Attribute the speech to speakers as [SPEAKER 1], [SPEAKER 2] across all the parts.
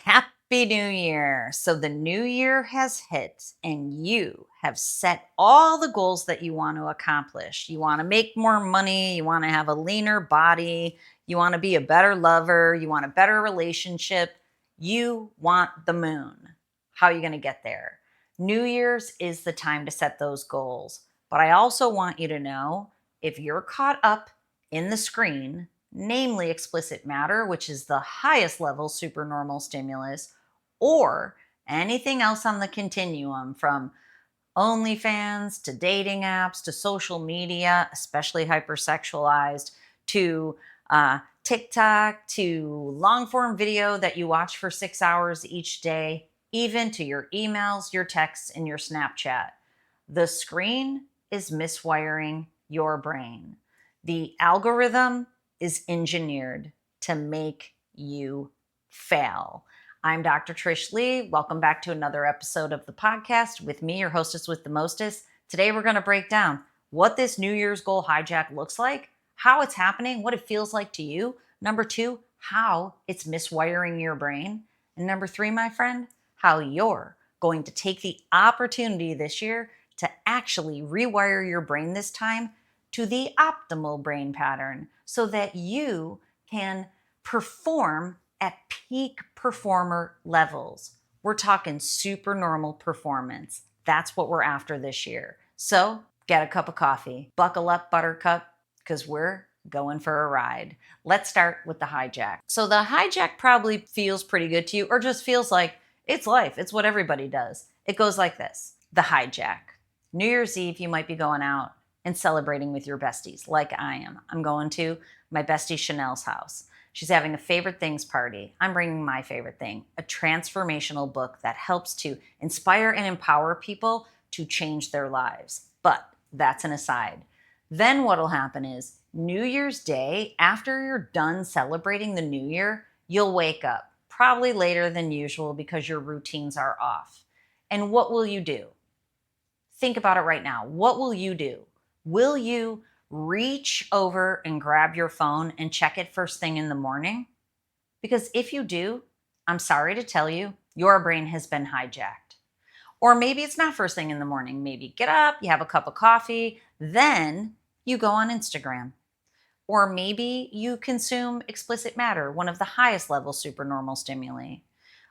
[SPEAKER 1] Happy New Year. So the new year has hit and you have set all the goals that you want to accomplish. You want to make more money, you want to have a leaner body, you want to be a better lover, you want a better relationship, you want the moon. How are you going to get there? New Year's is the time to set those goals. But I also want you to know if you're caught up in the screen, namely explicit matter, which is the highest level supernormal stimulus, or anything else on the continuum from OnlyFans to dating apps to social media, especially hypersexualized, to TikTok to long form video that you watch for 6 hours each day, even to your emails, your texts, and your Snapchat. The screen is miswiring your brain. The algorithm is engineered to make you fail. I'm Dr. Trish Leigh. Welcome back to another episode of the podcast with me, your hostess with the mostest. Today, we're going to break down what this New Year's goal hijack looks like, how it's happening, what it feels like to you. Number two, how it's miswiring your brain. And number three, my friend, how you're going to take the opportunity this year to actually rewire your brain this time to the optimal brain pattern so that you can perform at peak performer levels. We're talking supernormal performance. That's what we're after this year. So get a cup of coffee, buckle up, buttercup, because we're going for a ride. Let's start with the hijack. So the hijack probably feels pretty good to you, or just feels like it's life. It's what everybody does. It goes like this. The hijack. New Year's Eve, you might be going out and celebrating with your besties, like I am. I'm going to my bestie Chanel's house. She's having a favorite things party. I'm bringing my favorite thing, a transformational book that helps to inspire and empower people to change their lives. But that's an aside. Then what'll happen is New Year's Day, after you're done celebrating the new year, you'll wake up, probably later than usual because your routines are off. And what will you do? Think about it right now. What will you do? Will you reach over and grab your phone and check it first thing in the morning? Because if you do, I'm sorry to tell you, your brain has been hijacked. Or maybe it's not first thing in the morning. Maybe you get up, you have a cup of coffee, then you go on Instagram. Or maybe you consume explicit matter, one of the highest level supernormal stimuli.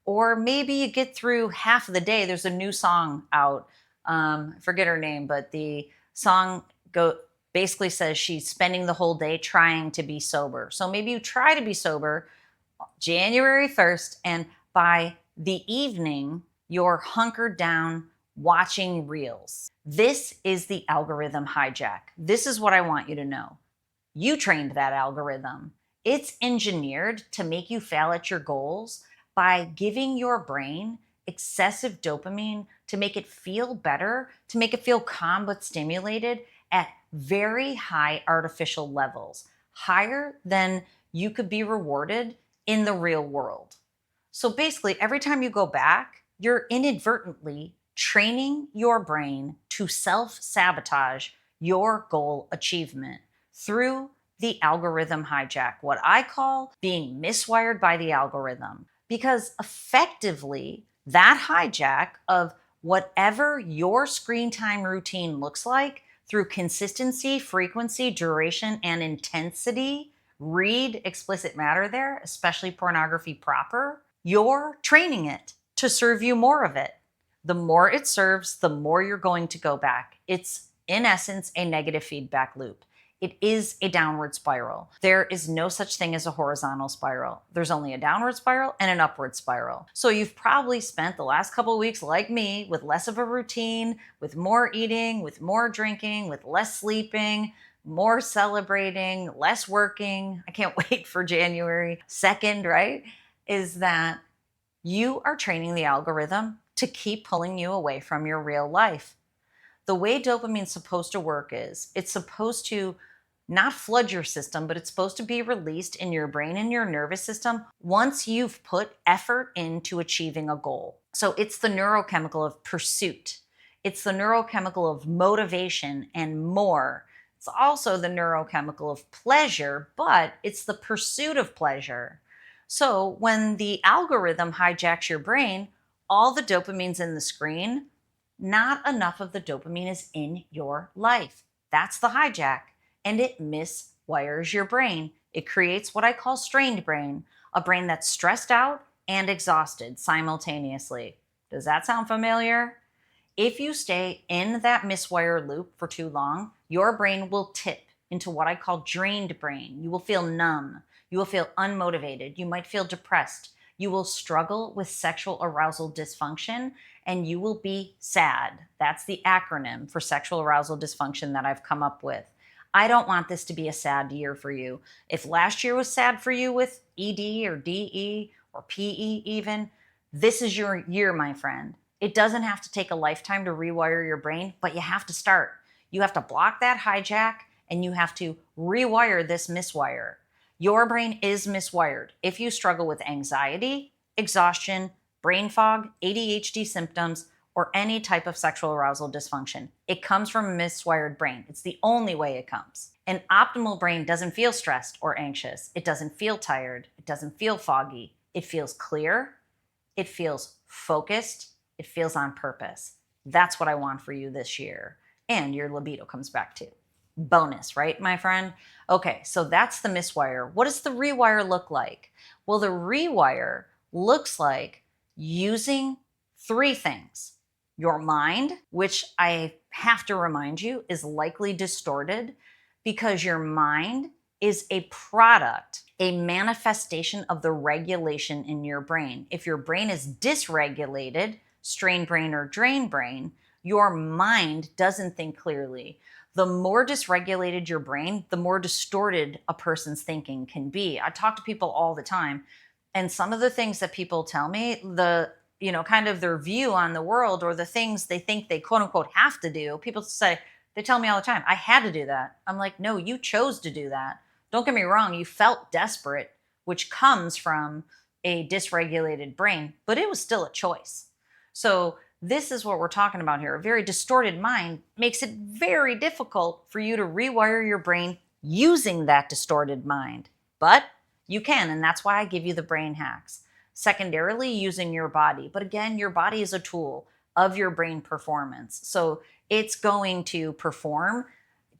[SPEAKER 1] Or maybe you get through half of the day. There's a new song out. I forget her name, but the song basically says she's spending the whole day trying to be sober. So maybe you try to be sober January 1st, and by the evening, you're hunkered down watching reels. This is the algorithm hijack. This is what I want you to know. You trained that algorithm. It's engineered to make you fail at your goals by giving your brain excessive dopamine to make it feel better, to make it feel calm but stimulated at very high artificial levels, higher than you could be rewarded in the real world. So basically, every time you go back, you're inadvertently training your brain to self-sabotage your goal achievement through the algorithm hijack, what I call being miswired by the algorithm. Because effectively, that hijack of whatever your screen time routine looks like through consistency, frequency, duration, and intensity, read explicit matter there, especially pornography proper, you're training it to serve you more of it. The more it serves, the more you're going to go back. It's, in essence, a negative feedback loop. It is a downward spiral. There is no such thing as a horizontal spiral. There's only a downward spiral and an upward spiral. So you've probably spent the last couple of weeks like me with less of a routine, with more eating, with more drinking, with less sleeping, more celebrating, less working. I can't wait for January 2nd, right? Is that you are training the algorithm to keep pulling you away from your real life. The way dopamine's supposed to work is it's supposed to not flood your system, but it's supposed to be released in your brain and your nervous system once you've put effort into achieving a goal. So it's the neurochemical of pursuit. It's the neurochemical of motivation and more. It's also the neurochemical of pleasure, but it's the pursuit of pleasure. So when the algorithm hijacks your brain, all the dopamine's in the screen, not enough of the dopamine is in your life. That's the hijack. And it miswires your brain. It creates what I call strained brain, a brain that's stressed out and exhausted simultaneously. Does that sound familiar? If you stay in that miswire loop for too long, your brain will tip into what I call drained brain. You will feel numb. You will feel unmotivated. You might feel depressed. You will struggle with sexual arousal dysfunction and you will be sad. That's the acronym for sexual arousal dysfunction that I've come up with. I don't want this to be a sad year for you. If last year was sad for you with ED or DE or PE, even, this is your year, my friend. It doesn't have to take a lifetime to rewire your brain, but you have to start. You have to block that hijack and you have to rewire this miswire. Your brain is miswired. If you struggle with anxiety, exhaustion, brain fog, ADHD symptoms, or any type of sexual arousal dysfunction, it comes from a miswired brain. It's the only way it comes. An optimal brain doesn't feel stressed or anxious. It doesn't feel tired. It doesn't feel foggy. It feels clear. It feels focused. It feels on purpose. That's what I want for you this year. And your libido comes back too. Bonus, right, my friend? Okay, so that's the miswire. What does the rewire look like? Well, the rewire looks like using three things: your mind, which I have to remind you is likely distorted because your mind is a product, a manifestation of the regulation in your brain. If your brain is dysregulated, strain brain or drain brain, your mind doesn't think clearly. The more dysregulated your brain, the more distorted a person's thinking can be. I talk to people all the time, and some of the things that people tell me, kind of their view on the world or the things they think they quote unquote have to do, people say, they tell me all the time, I had to do that. I'm like, no, you chose to do that. Don't get me wrong, you felt desperate, which comes from a dysregulated brain, but it was still a choice. So this is what we're talking about here. A very distorted mind makes it very difficult for you to rewire your brain using that distorted mind. But you can, and that's why I give you the brain hacks. Secondarily, using your body. But again, your body is a tool of your brain performance. So it's going to perform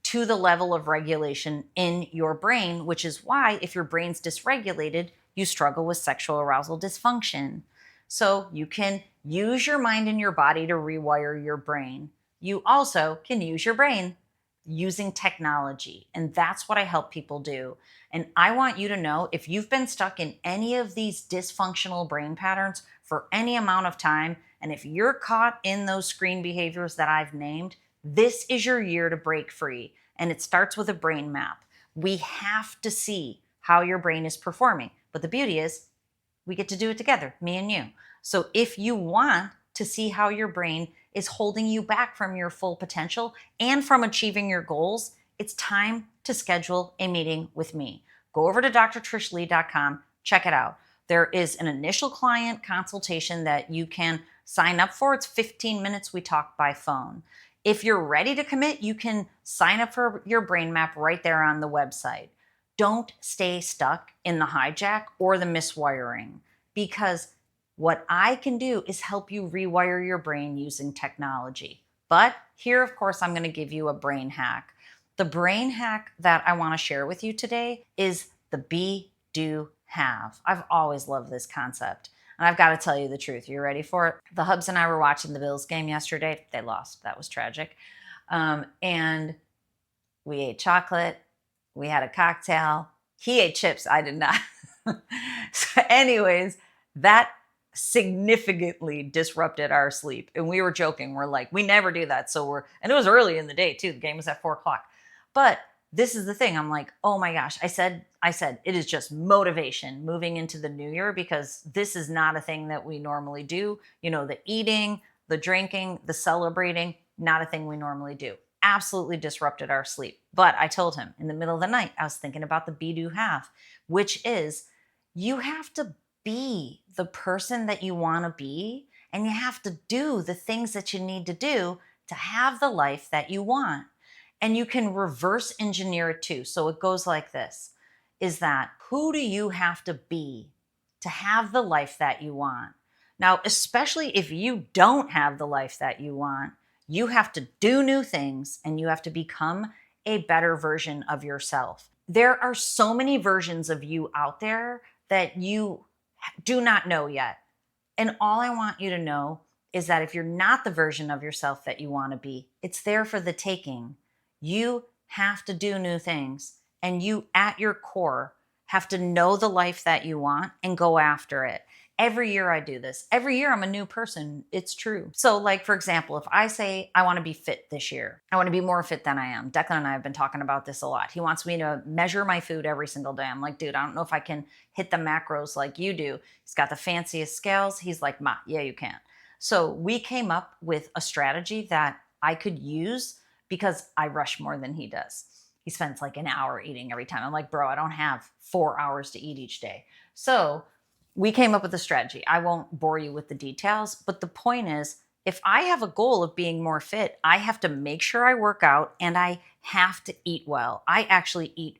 [SPEAKER 1] to the level of regulation in your brain, which is why if your brain's dysregulated, you struggle with sexual arousal dysfunction. So you can use your mind and your body to rewire your brain. You also can use your brain using technology. And that's what I help people do. And I want you to know, if you've been stuck in any of these dysfunctional brain patterns for any amount of time, and if you're caught in those screen behaviors that I've named, this is your year to break free. And it starts with a brain map. We have to see how your brain is performing. But the beauty is, we get to do it together, me and you. So if you want to see how your brain is holding you back from your full potential and from achieving your goals, it's time to schedule a meeting with me. Go over to drtrishleigh.com, check it out. There is an initial client consultation that you can sign up for. It's 15 minutes. We talk by phone. If you're ready to commit, you can sign up for your brain map right there on the website. Don't stay stuck in the hijack or the miswiring, because what I can do is help you rewire your brain using technology. But here, of course, I'm going to give you a brain hack. The brain hack that I want to share with you today is the be, do, have. I've always loved this concept. And I've got to tell you the truth. You ready for it? The Hubs and I were watching the Bills game yesterday. They lost. That was tragic. And we ate chocolate. We had a cocktail. He ate chips. I did not. So anyways, that significantly disrupted our sleep. And we were joking. We're like, we never do that. And it was early in the day too. The game was at 4:00. But this is the thing. I'm like, oh my gosh. I said, it is just motivation moving into the new year, because this is not a thing that we normally do. The eating, the drinking, the celebrating, not a thing we normally do. Absolutely disrupted our sleep. But I told him in the middle of the night, I was thinking about the be, do, have, which is you have to be the person that you want to be, and you have to do the things that you need to do to have the life that you want. And you can reverse engineer it too. So it goes like this, is that who do you have to be to have the life that you want. Now, especially if you don't have the life that you want, you have to do new things and you have to become a better version of yourself. There are so many versions of you out there that you do not know yet. And all I want you to know is that if you're not the version of yourself that you want to be, it's there for the taking. You have to do new things. And you, at your core, have to know the life that you want and go after it. Every year I do this. Every year I'm a new person. It's true. So, like, for example, if I say I want to be fit this year, I want to be more fit than I am. Declan and I have been talking about this a lot. He wants me to measure my food every single day. I'm like, dude, I don't know if I can hit the macros like you do. He's got the fanciest scales. He's like, Ma, yeah, you can. So we came up with a strategy that I could use because I rush more than he does. He spends like an hour eating every time. I'm like, bro, I don't have 4 hours to eat each day. So we came up with a strategy. I won't bore you with the details, but the point is, if I have a goal of being more fit, I have to make sure I work out and I have to eat well. I actually eat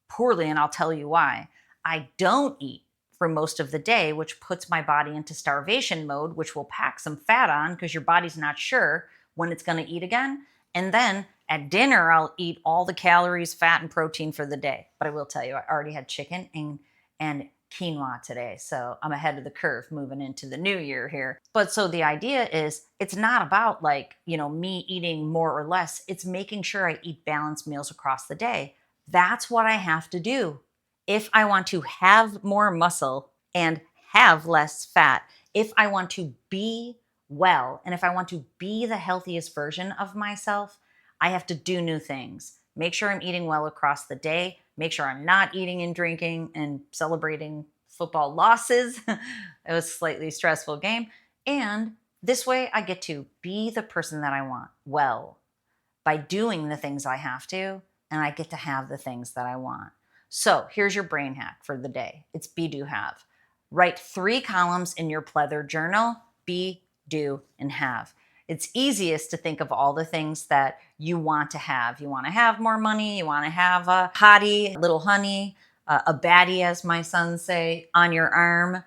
[SPEAKER 1] poorly, and I'll tell you why. I don't eat for most of the day, which puts my body into starvation mode, which will pack some fat on because your body's not sure when it's going to eat again. And then at dinner, I'll eat all the calories, fat, and protein for the day. But I will tell you, I already had chicken and quinoa today. So I'm ahead of the curve moving into the new year here. But so the idea is it's not about like, me eating more or less. It's making sure I eat balanced meals across the day. That's what I have to do. If I want to have more muscle and have less fat, if I want to be well, and if I want to be the healthiest version of myself, I have to do new things. Make sure I'm eating well across the day. Make sure I'm not eating and drinking and celebrating football losses. It was a slightly stressful game. And this way I get to be the person that I want well by doing the things I have to, and I get to have the things that I want. So here's your brain hack for the day. It's be, do, have. Write 3 columns in your pleather journal: be, do, and have. It's easiest to think of all the things that you want to have. You want to have more money. You want to have a hottie, a little honey, a baddie, as my sons say, on your arm.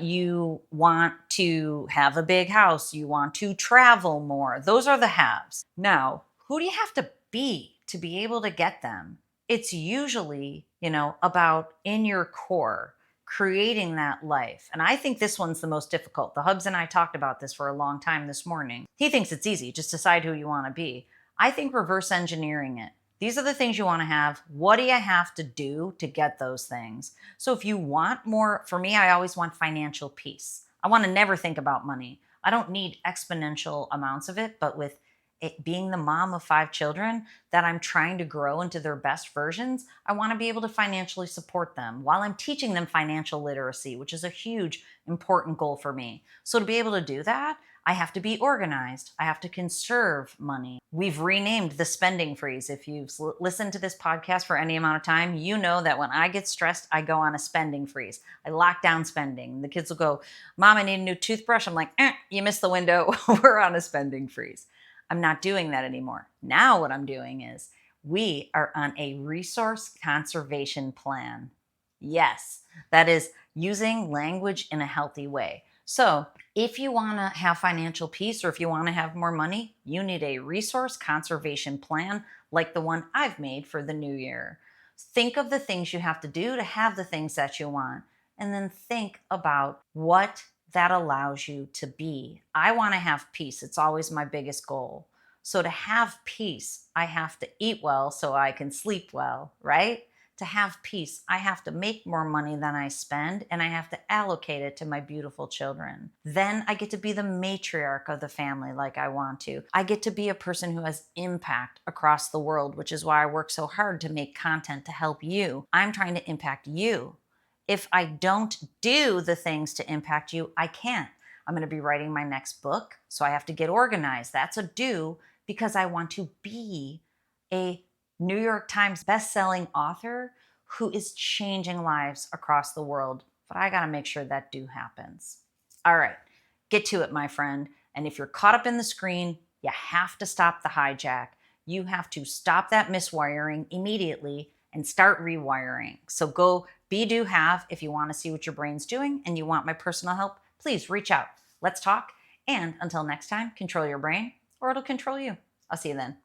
[SPEAKER 1] You want to have a big house. You want to travel more. Those are the haves. Now, who do you have to be able to get them? It's usually, about in your core, creating that life. And I think this one's the most difficult. The Hubs and I talked about this for a long time this morning. He thinks it's easy. Just decide who you want to be. I think reverse engineering it. These are the things you want to have. What do you have to do to get those things? So if you want more, for me, I always want financial peace. I want to never think about money. I don't need exponential amounts of it, but with it being the mom of 5 children that I'm trying to grow into their best versions, I want to be able to financially support them while I'm teaching them financial literacy, which is a huge, important goal for me. So to be able to do that, I have to be organized. I have to conserve money. We've renamed the spending freeze. If you've listened to this podcast for any amount of time, you know that when I get stressed, I go on a spending freeze. I lock down spending. The kids will go, Mom, I need a new toothbrush. I'm like, you missed the window. We're on a spending freeze. I'm not doing that anymore. Now what I'm doing is we are on a resource conservation plan. Yes, that is using language in a healthy way. So if you want to have financial peace or if you want to have more money, you need a resource conservation plan like the one I've made for the new year. Think of the things you have to do to have the things that you want, and then think about what that allows you to be. I want to have peace. It's always my biggest goal. So to have peace, I have to eat well so I can sleep well, right? To have peace, I have to make more money than I spend, and I have to allocate it to my beautiful children. Then I get to be the matriarch of the family like I want to. I get to be a person who has impact across the world, which is why I work so hard to make content to help you. I'm trying to impact you. If I don't do the things to impact you, I can't. I'm going to be writing my next book, so I have to get organized. That's a do, because I want to be a New York Times bestselling author who is changing lives across the world. But I got to make sure that do happens. All right, get to it, my friend. And if you're caught up in the screen, you have to stop the hijack. You have to stop that miswiring immediately and start rewiring. So go be, do, have. If you want to see what your brain's doing and you want my personal help, please reach out. Let's talk. And until next time, control your brain or it'll control you. I'll see you then.